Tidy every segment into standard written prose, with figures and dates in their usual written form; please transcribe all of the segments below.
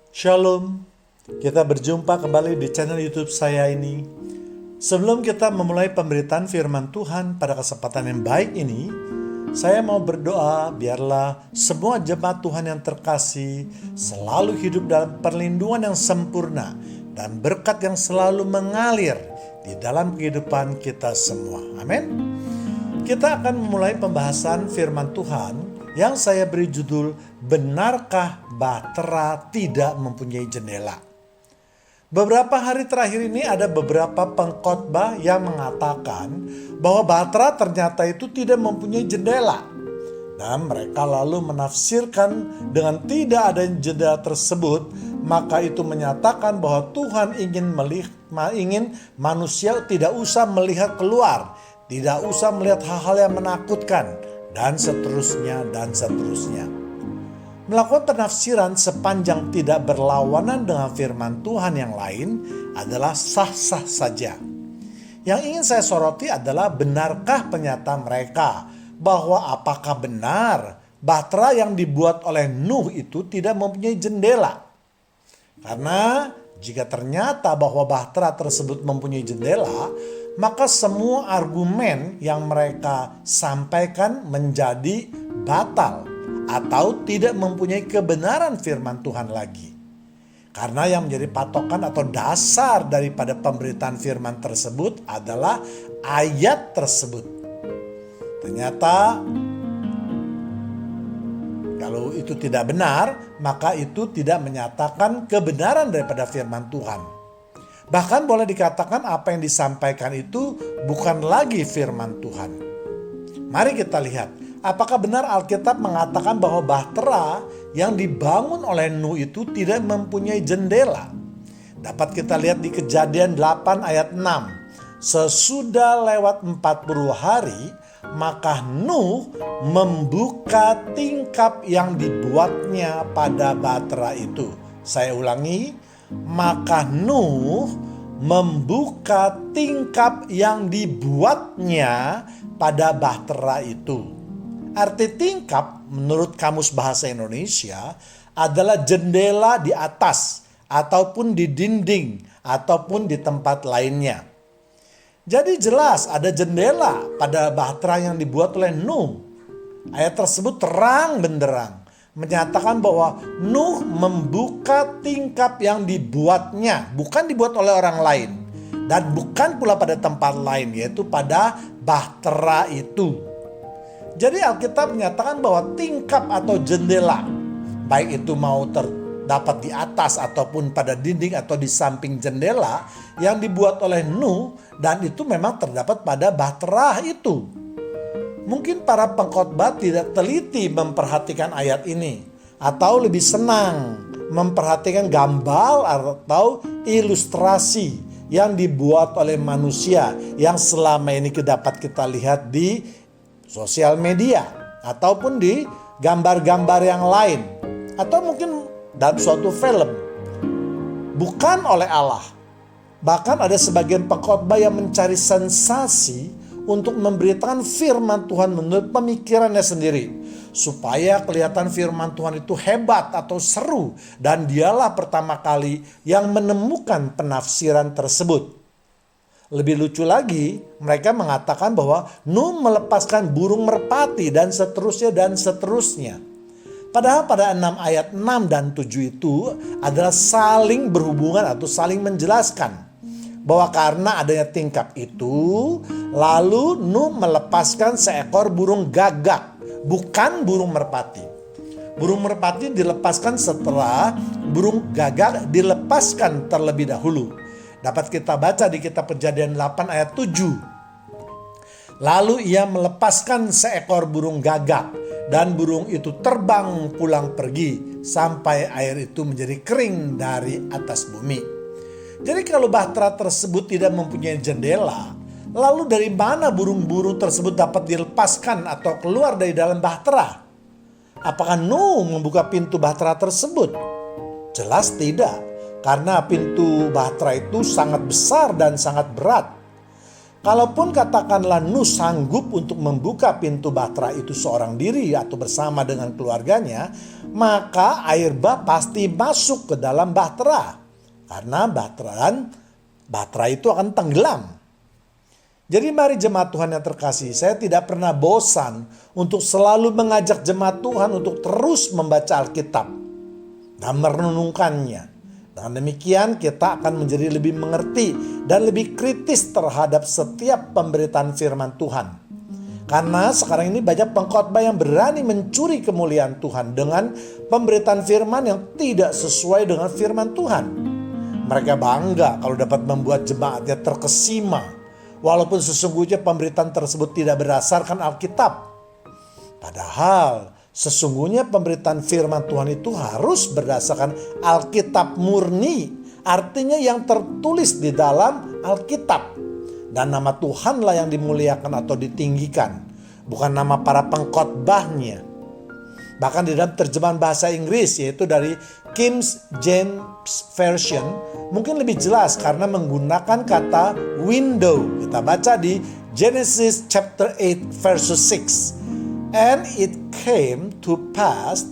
Shalom, kita berjumpa kembali di channel YouTube saya ini. Sebelum kita memulai pemberitaan firman Tuhan pada kesempatan yang baik ini, saya mau berdoa biarlah semua jemaat Tuhan yang terkasih selalu hidup dalam perlindungan yang sempurna dan berkat yang selalu mengalir di dalam kehidupan kita semua. Amin. Kita akan memulai pembahasan firman Tuhan yang saya beri judul, Benarkah Bahtera Tidak Mempunyai Jendela? Beberapa hari terakhir ini ada beberapa pengkhotbah yang mengatakan bahwa bahtera ternyata itu tidak mempunyai jendela. Dan mereka lalu menafsirkan dengan tidak ada jendela tersebut, maka itu menyatakan bahwa Tuhan ingin manusia tidak usah melihat keluar, tidak usah melihat hal-hal yang menakutkan, dan seterusnya, dan seterusnya. Melakukan penafsiran sepanjang tidak berlawanan dengan firman Tuhan yang lain adalah sah-sah saja. Yang ingin saya soroti adalah benarkah pernyataan mereka bahwa apakah benar bahtera yang dibuat oleh Nuh itu tidak mempunyai jendela? Karena jika ternyata bahwa bahtera tersebut mempunyai jendela, maka semua argumen yang mereka sampaikan menjadi batal atau tidak mempunyai kebenaran firman Tuhan lagi. Karena yang menjadi patokan atau dasar daripada pemberitaan firman tersebut adalah ayat tersebut. Ternyata kalau itu tidak benar, maka itu tidak menyatakan kebenaran daripada firman Tuhan. Bahkan boleh dikatakan apa yang disampaikan itu bukan lagi firman Tuhan. Mari kita lihat, apakah benar Alkitab mengatakan bahwa bahtera yang dibangun oleh Nuh itu tidak mempunyai jendela? Dapat kita lihat di Kejadian 8 ayat 6. Sesudah lewat 40 hari, maka Nuh membuka tingkap yang dibuatnya pada bahtera itu. Saya ulangi. Maka Nuh membuka tingkap yang dibuatnya pada bahtera itu. Arti tingkap menurut Kamus Bahasa Indonesia adalah jendela di atas ataupun di dinding ataupun di tempat lainnya. Jadi jelas ada jendela pada bahtera yang dibuat oleh Nuh. Ayat tersebut terang benderang menyatakan bahwa Nuh membuka tingkap yang dibuatnya, bukan dibuat oleh orang lain, dan bukan pula pada tempat lain, yaitu pada bahtera itu. Jadi Alkitab menyatakan bahwa tingkap atau jendela, baik itu mau terdapat di atas ataupun pada dinding atau di samping jendela, yang dibuat oleh Nuh, dan itu memang terdapat pada bahtera itu. Mungkin para pengkhotbah tidak teliti memperhatikan ayat ini, atau lebih senang memperhatikan gambar atau ilustrasi yang dibuat oleh manusia yang selama ini dapat kita lihat di sosial media ataupun di gambar-gambar yang lain, atau mungkin dalam suatu film, bukan oleh Allah. Bahkan ada sebagian pengkhotbah yang mencari sensasi untuk memberitakan firman Tuhan menurut pemikirannya sendiri, supaya kelihatan firman Tuhan itu hebat atau seru, dan dialah pertama kali yang menemukan penafsiran tersebut. Lebih lucu lagi, mereka mengatakan bahwa Nuh melepaskan burung merpati dan seterusnya dan seterusnya. Padahal pada 6 ayat 6 dan 7 itu adalah saling berhubungan atau saling menjelaskan bahwa karena adanya tingkap itu, lalu Nuh melepaskan seekor burung gagak, bukan burung merpati. Burung merpati dilepaskan setelah burung gagak dilepaskan terlebih dahulu. Dapat kita baca di kitab Kejadian 8 ayat 7. Lalu ia melepaskan seekor burung gagak, dan burung itu terbang pulang pergi sampai air itu menjadi kering dari atas bumi. Jadi kalau bahtera tersebut tidak mempunyai jendela, lalu dari mana burung-burung tersebut dapat dilepaskan atau keluar dari dalam bahtera? Apakah Nuh membuka pintu bahtera tersebut? Jelas tidak, karena pintu bahtera itu sangat besar dan sangat berat. Kalaupun katakanlah Nuh sanggup untuk membuka pintu bahtera itu seorang diri atau bersama dengan keluarganya, maka air bah pasti masuk ke dalam bahtera. Karena bahtera itu akan tenggelam. Jadi mari jemaat Tuhan yang terkasih, saya tidak pernah bosan untuk selalu mengajak jemaat Tuhan untuk terus membaca Alkitab dan merenungkannya. Dengan demikian kita akan menjadi lebih mengerti dan lebih kritis terhadap setiap pemberitaan firman Tuhan. Karena sekarang ini banyak pengkhotbah yang berani mencuri kemuliaan Tuhan dengan pemberitaan firman yang tidak sesuai dengan firman Tuhan. Mereka bangga kalau dapat membuat jemaatnya terkesima, walaupun sesungguhnya pemberitaan tersebut tidak berdasarkan Alkitab. Padahal sesungguhnya pemberitaan firman Tuhan itu harus berdasarkan Alkitab murni. Artinya yang tertulis di dalam Alkitab. Dan nama Tuhanlah yang dimuliakan atau ditinggikan. Bukan nama para pengkhotbahnya. Bahkan di dalam terjemahan bahasa Inggris, yaitu dari King James Version, mungkin lebih jelas karena menggunakan kata window. Kita baca di Genesis chapter 8 verse 6. And it came to pass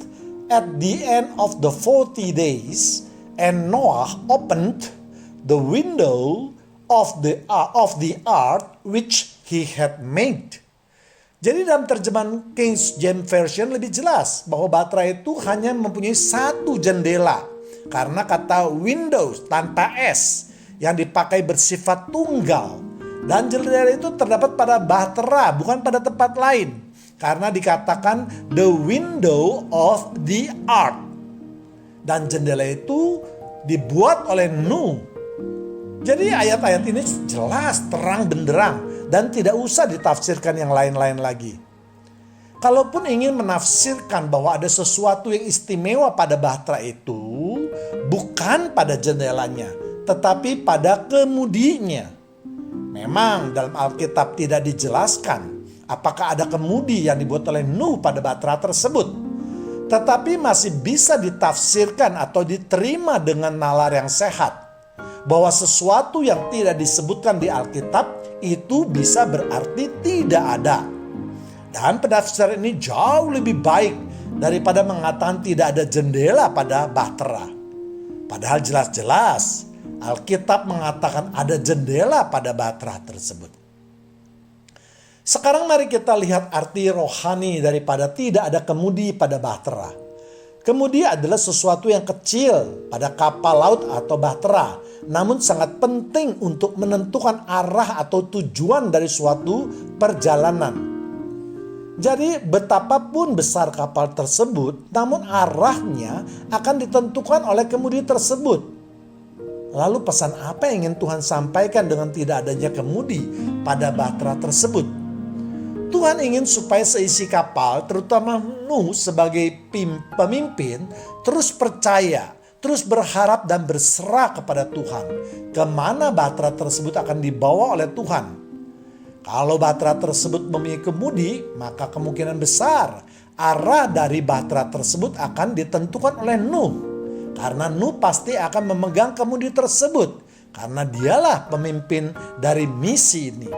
at the end of the 40 days, and Noah opened the window of the ark which he had made. Jadi dalam terjemahan King James Version lebih jelas bahwa bahtera itu hanya mempunyai satu jendela. Karena kata windows tanpa S yang dipakai bersifat tunggal. Dan jendela itu terdapat pada bahtera, bukan pada tempat lain. Karena dikatakan the window of the ark. Dan jendela itu dibuat oleh Nuh. Jadi ayat-ayat ini jelas, terang benderang. Dan tidak usah ditafsirkan yang lain-lain lagi. Kalaupun ingin menafsirkan bahwa ada sesuatu yang istimewa pada bahtera itu, bukan pada jendelanya, tetapi pada kemudinya. Memang dalam Alkitab tidak dijelaskan apakah ada kemudi yang dibuat oleh Nuh pada bahtera tersebut. Tetapi masih bisa ditafsirkan atau diterima dengan nalar yang sehat. Bahwa sesuatu yang tidak disebutkan di Alkitab itu bisa berarti tidak ada. Dan penafsiran ini jauh lebih baik daripada mengatakan tidak ada jendela pada bahtera. Padahal jelas-jelas Alkitab mengatakan ada jendela pada bahtera tersebut. Sekarang mari kita lihat arti rohani daripada tidak ada kemudi pada bahtera. Kemudi adalah sesuatu yang kecil pada kapal laut atau bahtera, namun sangat penting untuk menentukan arah atau tujuan dari suatu perjalanan. Jadi betapapun besar kapal tersebut, namun arahnya akan ditentukan oleh kemudi tersebut. Lalu pesan apa yang ingin Tuhan sampaikan dengan tidak adanya kemudi pada bahtera tersebut? Tuhan ingin supaya seisi kapal, terutama Nuh sebagai pemimpin, terus percaya, terus berharap dan berserah kepada Tuhan. Kemana bahtera tersebut akan dibawa oleh Tuhan. Kalau bahtera tersebut memiliki kemudi, maka kemungkinan besar arah dari bahtera tersebut akan ditentukan oleh Nuh. Karena Nuh pasti akan memegang kemudi tersebut. Karena dialah pemimpin dari misi ini.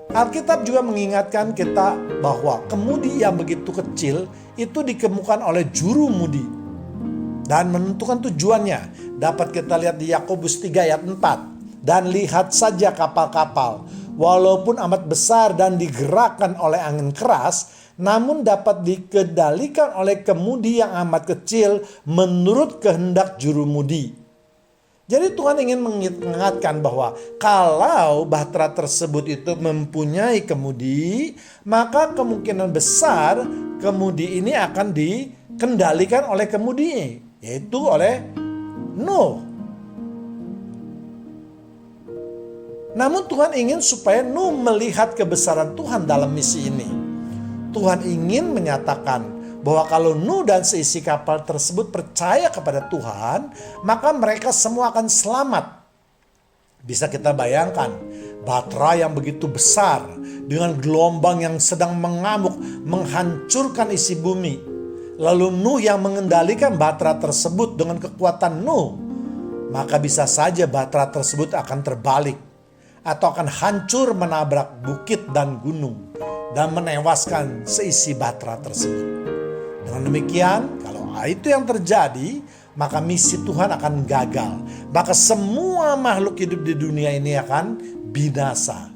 Alkitab juga mengingatkan kita bahwa kemudi yang begitu kecil itu dikemukakan oleh juru mudi. Dan menentukan tujuannya dapat kita lihat di Yakobus 3 ayat 4. Dan lihat saja kapal-kapal, walaupun amat besar dan digerakkan oleh angin keras, namun dapat dikendalikan oleh kemudi yang amat kecil menurut kehendak juru mudi. Jadi Tuhan ingin mengingatkan bahwa kalau bahtera tersebut itu mempunyai kemudi, maka kemungkinan besar kemudi ini akan dikendalikan oleh kemudi, yaitu oleh Nuh. Namun Tuhan ingin supaya Nuh melihat kebesaran Tuhan dalam misi ini. Tuhan ingin menyatakan bahwa kalau Nuh dan seisi kapal tersebut percaya kepada Tuhan, maka mereka semua akan selamat. Bisa kita bayangkan, bahtera yang begitu besar dengan gelombang yang sedang mengamuk menghancurkan isi bumi. Lalu Nuh yang mengendalikan bahtera tersebut dengan kekuatan Nuh, maka bisa saja bahtera tersebut akan terbalik. atau akan hancur menabrak bukit dan gunung dan menewaskan seisi Batra tersebut. Dengan demikian, kalau itu yang terjadi, maka misi Tuhan akan gagal. Maka semua makhluk hidup di dunia ini akan binasa.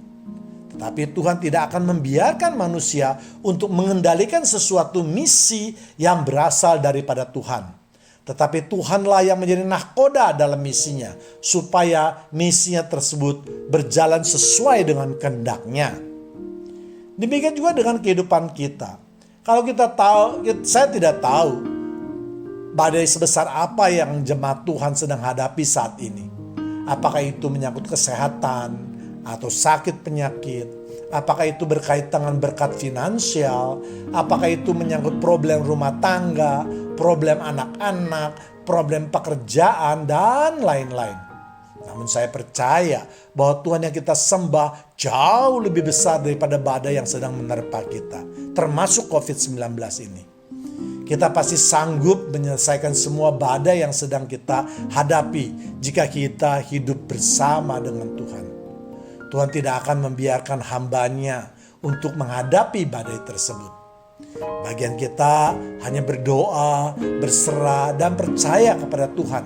Tetapi Tuhan tidak akan membiarkan manusia untuk mengendalikan sesuatu misi yang berasal daripada Tuhan. Tetapi Tuhanlah yang menjadi nahkoda dalam misinya, supaya misinya tersebut berjalan sesuai dengan kehendak-Nya. Demikian juga dengan kehidupan kita. Kalau kita tahu, saya tidak tahu badai sebesar apa yang jemaat Tuhan sedang hadapi saat ini. Apakah itu menyangkut kesehatan atau sakit penyakit? Apakah itu berkaitan dengan berkat finansial? Apakah itu menyangkut problem rumah tangga, problem anak-anak, problem pekerjaan, dan lain-lain? Namun saya percaya bahwa Tuhan yang kita sembah jauh lebih besar daripada badai yang sedang menerpa kita, termasuk COVID-19 ini. Kita pasti sanggup menyelesaikan semua badai yang sedang kita hadapi jika kita hidup bersama dengan Tuhan. Tuhan tidak akan membiarkan hamba-Nya untuk menghadapi badai tersebut. Bagian kita hanya berdoa, berserah, dan percaya kepada Tuhan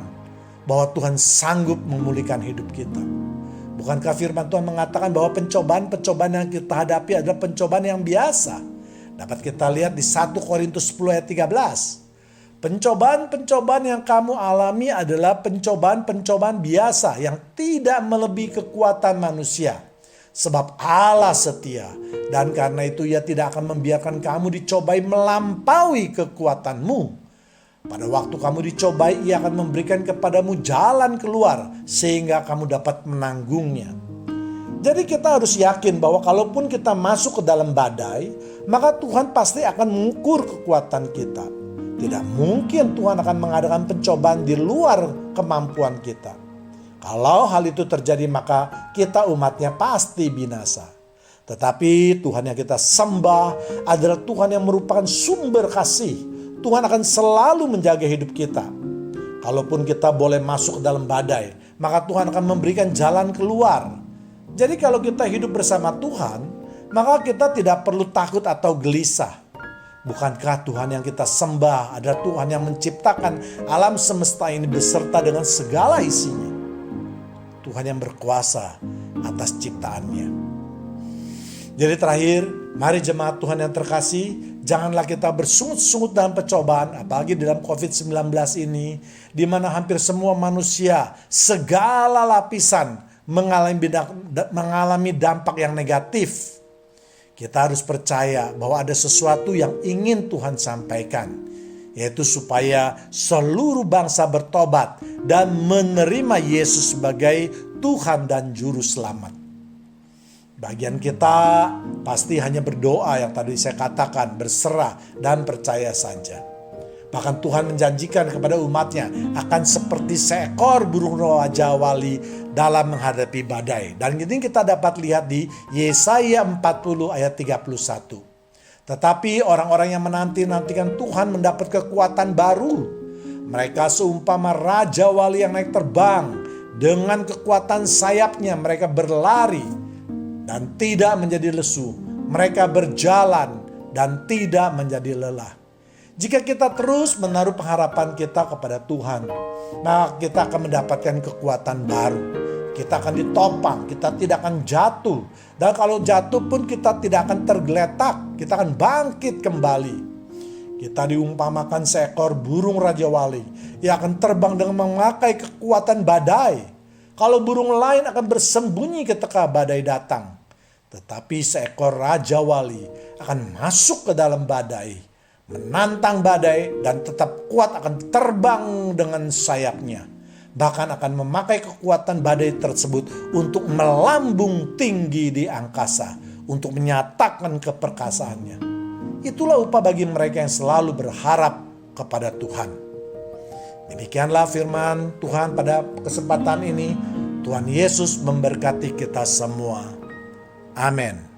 bahwa Tuhan sanggup memulihkan hidup kita. Bukankah firman Tuhan mengatakan bahwa pencobaan-pencobaan yang kita hadapi adalah pencobaan yang biasa? Dapat kita lihat di 1 Korintus 10 ayat 13. Pencobaan-pencobaan yang kamu alami adalah pencobaan-pencobaan biasa yang tidak melebihi kekuatan manusia. Sebab Allah setia, dan karena itu Ia tidak akan membiarkan kamu dicobai melampaui kekuatanmu. Pada waktu kamu dicobai, Ia akan memberikan kepadamu jalan keluar sehingga kamu dapat menanggungnya. Jadi kita harus yakin bahwa kalaupun kita masuk ke dalam badai, maka Tuhan pasti akan mengukur kekuatan kita. Tidak mungkin Tuhan akan mengadakan pencobaan di luar kemampuan kita. Kalau hal itu terjadi, maka kita umatnya pasti binasa. Tetapi Tuhan yang kita sembah adalah Tuhan yang merupakan sumber kasih. Tuhan akan selalu menjaga hidup kita. Kalaupun kita boleh masuk ke dalam badai, maka Tuhan akan memberikan jalan keluar. Jadi kalau kita hidup bersama Tuhan, maka kita tidak perlu takut atau gelisah. Bukankah Tuhan yang kita sembah adalah Tuhan yang menciptakan alam semesta ini beserta dengan segala isinya? Tuhan yang berkuasa atas ciptaannya. Jadi terakhir, mari jemaat Tuhan yang terkasih, janganlah kita bersungut-sungut dalam pencobaan, apalagi dalam COVID-19 ini, di mana hampir semua manusia, segala lapisan mengalami dampak yang negatif. Kita harus percaya bahwa ada sesuatu yang ingin Tuhan sampaikan, yaitu supaya seluruh bangsa bertobat dan menerima Yesus sebagai Tuhan dan Juru Selamat. Bagian kita pasti hanya berdoa yang tadi saya katakan, berserah dan percaya saja. Bahkan Tuhan menjanjikan kepada umatnya akan seperti seekor burung raja wali dalam menghadapi badai. Dan ini kita dapat lihat di Yesaya 40 ayat 31. Tetapi orang-orang yang menanti-nantikan Tuhan mendapat kekuatan baru. Mereka seumpama raja wali yang naik terbang. Dengan kekuatan sayapnya mereka berlari dan tidak menjadi lesu. Mereka berjalan dan tidak menjadi lelah. Jika kita terus menaruh pengharapan kita kepada Tuhan, maka kita akan mendapatkan kekuatan baru. Kita akan ditopang, kita tidak akan jatuh. Dan kalau jatuh pun kita tidak akan tergeletak, kita akan bangkit kembali. Kita diumpamakan seekor burung raja wali yang akan terbang dengan memakai kekuatan badai. Kalau burung lain akan bersembunyi ketika badai datang. Tetapi seekor raja wali akan masuk ke dalam badai, menantang badai dan tetap kuat akan terbang dengan sayapnya. Bahkan akan memakai kekuatan badai tersebut untuk melambung tinggi di angkasa, untuk menyatakan keperkasaannya. Itulah upah bagi mereka yang selalu berharap kepada Tuhan. Demikianlah firman Tuhan pada kesempatan ini. Tuhan Yesus memberkati kita semua. Amin.